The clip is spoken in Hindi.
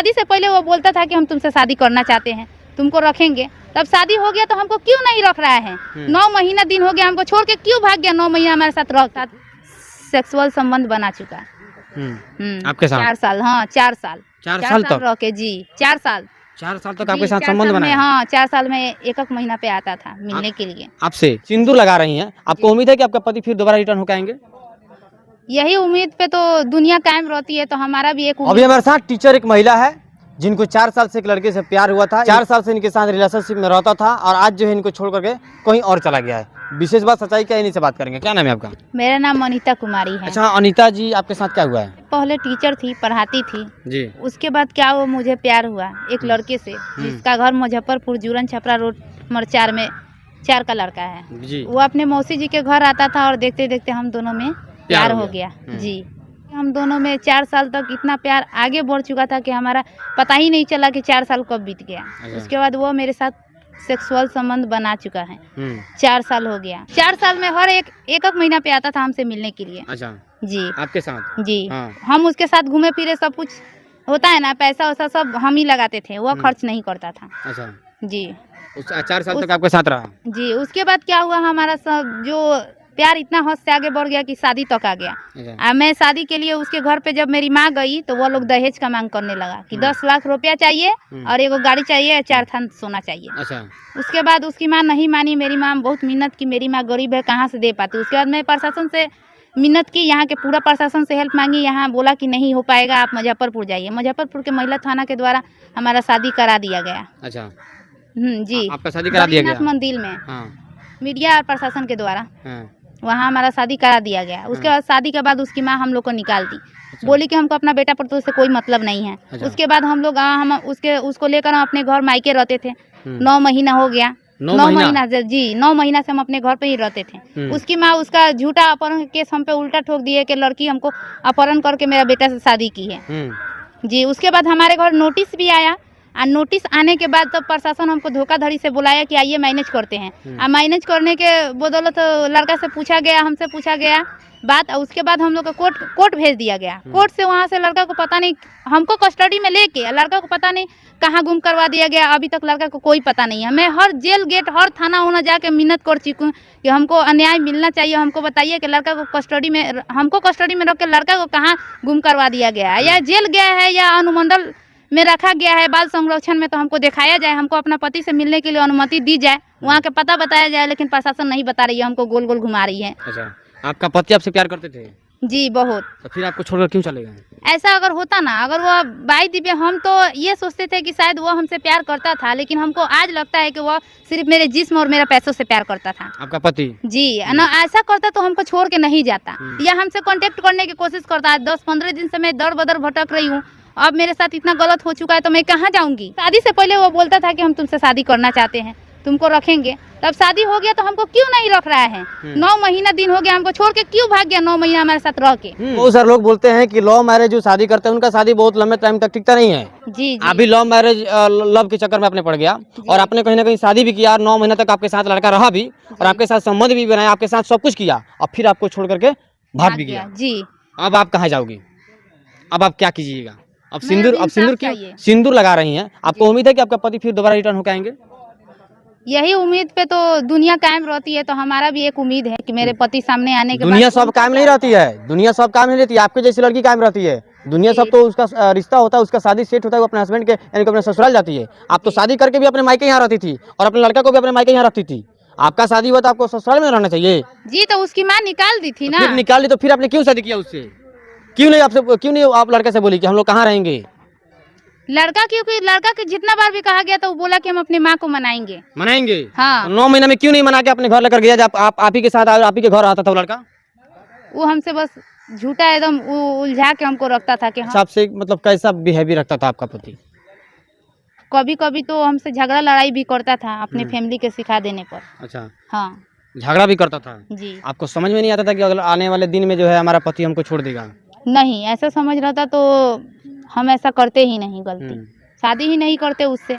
शादी से पहले वो बोलता था कि हम तुमसे शादी करना चाहते हैं, तुमको रखेंगे। तब शादी हो गया तो हमको क्यों नहीं रख रहा है? 9 महीना दिन हो गया, हमको छोड़ के क्यों भाग गया? 9 महीना हमारे साथ रह, सेक्सुअल संबंध बना चुका है। आपके साथ 4 साल। हाँ 4 साल। 4 साल तक रह के जी 4 साल। 4 साल तक आपके साथ संबंध बनाया? हाँ 4 साल में एक महीना पे आता था मिलने के लिए। आपसे सिंदूर लगा रही हैं, आपको उम्मीद है कि आपका पति फिर दोबारा रिटर्न होकर आएंगे? यही उम्मीद पे तो दुनिया कायम रहती है, तो हमारा भी एक अभी हमारे साथ टीचर एक महिला है जिनको 4 साल से एक लड़के से प्यार हुआ था। 4 साल से इनके साथ रिलेशनशिप में रहता था और आज जो है इनको छोड़ करके कहीं और चला गया है। विशेष बात सच्चाई क्या है, इन्हीं से बात करेंगे। क्या नाम है आपका? मेरा नाम अनीता कुमारी है। अच्छा अनीता जी, आपके साथ क्या हुआ है? पहले टीचर थी, पढ़ाती थी जी। उसके बाद क्या वो मुझे प्यार हुआ एक लड़के से, जिसका घर मुजफ्फरपुर जुरन छपरा रोड नंबर 4 में 4 का लड़का है जी। वो अपने मौसी जी के घर आता था और देखते देखते हम दोनों में प्यार हो गया। जी हम दोनों में 4 साल तक इतना प्यार आगे बढ़ चुका था कि हमारा पता ही नहीं चला कि 4 साल कब बीत गया। उसके बाद वो मेरे साथ सेक्सुअल संबंध बना चुका है। 4 साल हो गया। 4 साल में हर एक महीना पे आता था हमसे मिलने के लिए। अच्छा जी आपके साथ? जी हाँ। हम उसके साथ घूमे फिरे, सब कुछ होता है ना, पैसा वैसा सब हम ही लगाते थे, वो खर्च नहीं करता था। अच्छा जी 4 साल तक आपके साथ रहा? जी उसके बाद क्या हुआ, हमारा सब जो प्यार इतना हद से आगे बढ़ गया कि शादी तक आ गया। मैं शादी के लिए उसके घर पे जब मेरी माँ गई तो वो लोग दहेज का मांग करने लगा कि 10 लाख रुपया चाहिए और एगो गाड़ी चाहिए, 4 थान सोना चाहिए। अच्छा उसके बाद उसकी माँ नहीं मानी, मेरी माँ बहुत मिन्नत की, मेरी माँ गरीब है कहाँ से दे पाती। उसके बाद मैं प्रशासन से मिन्नत की, यहाँ के पूरा प्रशासन से हेल्प मांगी, यहाँ बोला कि नहीं हो पाएगा, आप मुजफ्फरपुर जाइए। मुजफ्फरपुर के महिला थाना के द्वारा हमारा शादी करा दिया गया। अच्छा जी आपका शादी करा दिया गया मंदिर में? हाँ। मीडिया और प्रशासन के द्वारा हाँ। वहाँ हमारा शादी करा दिया गया। उसके बाद शादी के बाद उसकी माँ हम लोग को निकाल दी। बोली कि हमको अपना बेटा पर से कोई मतलब नहीं है। उसके बाद हम लोग हम उसको लेकर हम अपने घर मायके रहते थे। 9 महीना हो गया। 9 महीना जी 9 महीना से हम अपने घर पे ही रहते थे। उसकी माँ उसका झूठा अपहरण केस हम पे उल्टा ठोक दिए कि लड़की हमको अपहरण करके मेरा बेटा से शादी की है। जी उसके बाद हमारे घर नोटिस भी आया और नोटिस आने के बाद तब प्रशासन हमको धोखाधड़ी से बुलाया कि आइए मैनेज करते हैं। और मैनेज करने के बदौलत लड़का से पूछा गया, हमसे पूछा गया बात, और उसके बाद हम लोग को कोर्ट भेज दिया गया। कोर्ट से वहाँ से लड़का को पता नहीं, हमको कस्टडी में लेके लड़का को पता नहीं कहाँ गुम करवा दिया गया। अभी तक लड़का को कोई पता नहीं है। मैं हर जेल गेट हर थाना होना जाके मिन्नत कर चुकी हूँ कि हमको अन्याय मिलना चाहिए, हमको बताइए कि लड़का को कस्टडी में, हमको कस्टडी में रख के लड़का को कहाँ गुम करवा दिया गया है, या जेल गया है या अनुमंडल में रखा गया है बाल संरक्षण में, तो हमको दिखाया जाए, हमको अपना पति से मिलने के लिए अनुमति दी जाए, वहाँ के पता बताया जाए। लेकिन प्रशासन नहीं बता रही है, हमको गोल गोल घुमा रही है। अच्छा आपका पति आपसे प्यार करते थे? जी बहुत। तो फिर आपको छोड़कर क्यों चले गए? ऐसा अगर होता ना, अगर वो बाई दिव्य, हम तो ये सोचते थे कि शायद वो हमसे प्यार करता था, लेकिन हमको आज लगता है कि वो सिर्फ मेरे जिस्म और मेरा पैसों से प्यार करता था। आपका पति? जी ना ऐसा करता तो हमको छोड़ के नहीं जाता, या हमसे कांटेक्ट करने की कोशिश करता है। 10-15 दिन से मैं दर बदर भटक रही हूँ। अब मेरे साथ इतना गलत हो चुका है तो मैं कहाँ जाऊंगी? शादी से पहले वो बोलता था कि हम तुमसे शादी करना चाहते हैं, तुमको रखेंगे। तब शादी हो गया तो हमको क्यों नहीं रख रहा है? 9 महीना दिन हो गया, हमको छोड़ के क्यों भाग गया 9 महीना हमारे साथ रह के? बहुत सारे लोग बोलते हैं कि लव मैरिज जो शादी करते हैं उनका शादी बहुत लंबे टाइम तक टिकता नहीं है। जी अभी लव मैरिज लव के चक्कर में आपने पड़ गया और आपने कहीं ना कहीं शादी भी किया और 9 महीना तक आपके साथ लड़का रहा भी और आपके साथ संबंध भी बनाया, आपके साथ सब कुछ किया और फिर आपको छोड़ करके भाग भी गया। जी अब आप कहाँ जाओगी? अब आप क्या कीजिएगा? अब सिंदूर लगा रही हैं, आपको उम्मीद है कि आपका पति फिर दोबारा रिटर्न होकर आएंगे? यही उम्मीद पे तो दुनिया कायम रहती है, तो हमारा भी एक उम्मीद है कि मेरे पति सामने आने के बाद। दुनिया सब कायम नहीं रहती है, दुनिया सब कायम नहीं रहती है, आपके जैसी लड़की कायम रहती है। दुनिया सब तो उसका रिश्ता होता है, उसका शादी सेट होता है, वो अपने हस्बैंड के यानी कि अपने ससुराल जाती है। आप तो शादी करके भी अपने मायके यहाँ रहती थी और अपने लड़का को भी अपने मायके यहाँ रखती थी। आपका शादी हुआ तो आपको ससुराल में रहना चाहिए। जी तो उसकी माँ निकाल दी थी ना। फिर निकाल दी तो फिर आपने क्यों शादी किया उससे? क्यों नहीं आप लड़के से बोली कि हम लोग कहाँ रहेंगे? लड़का क्योंकि लड़का के जितना बार भी कहा गया तो वो बोला कि हम अपनी माँ को मनाएंगे। हाँ। 9 महीना में क्यों नहीं मना के अपने घर लेकर गया? जब आप ही के साथ आप ही के घर आता था वो लड़का? वो हमसे बस झूठा एकदम उलझा के हमको रखता था कि आपसे मतलब कैसा बिहेवियर रखता था आपका पति? कभी कभी तो हमसे झगड़ा लड़ाई भी करता था अपने फैमिली के सिखा देने पर। अच्छा हाँ झगड़ा भी करता था? जी। आपको समझ में नहीं आता था कि अगले आने वाले दिन में जो है हमारा पति हमको छोड़ देगा? नहीं ऐसा समझ रहा था तो हम ऐसा करते ही नहीं, गलती शादी ही नहीं करते उससे।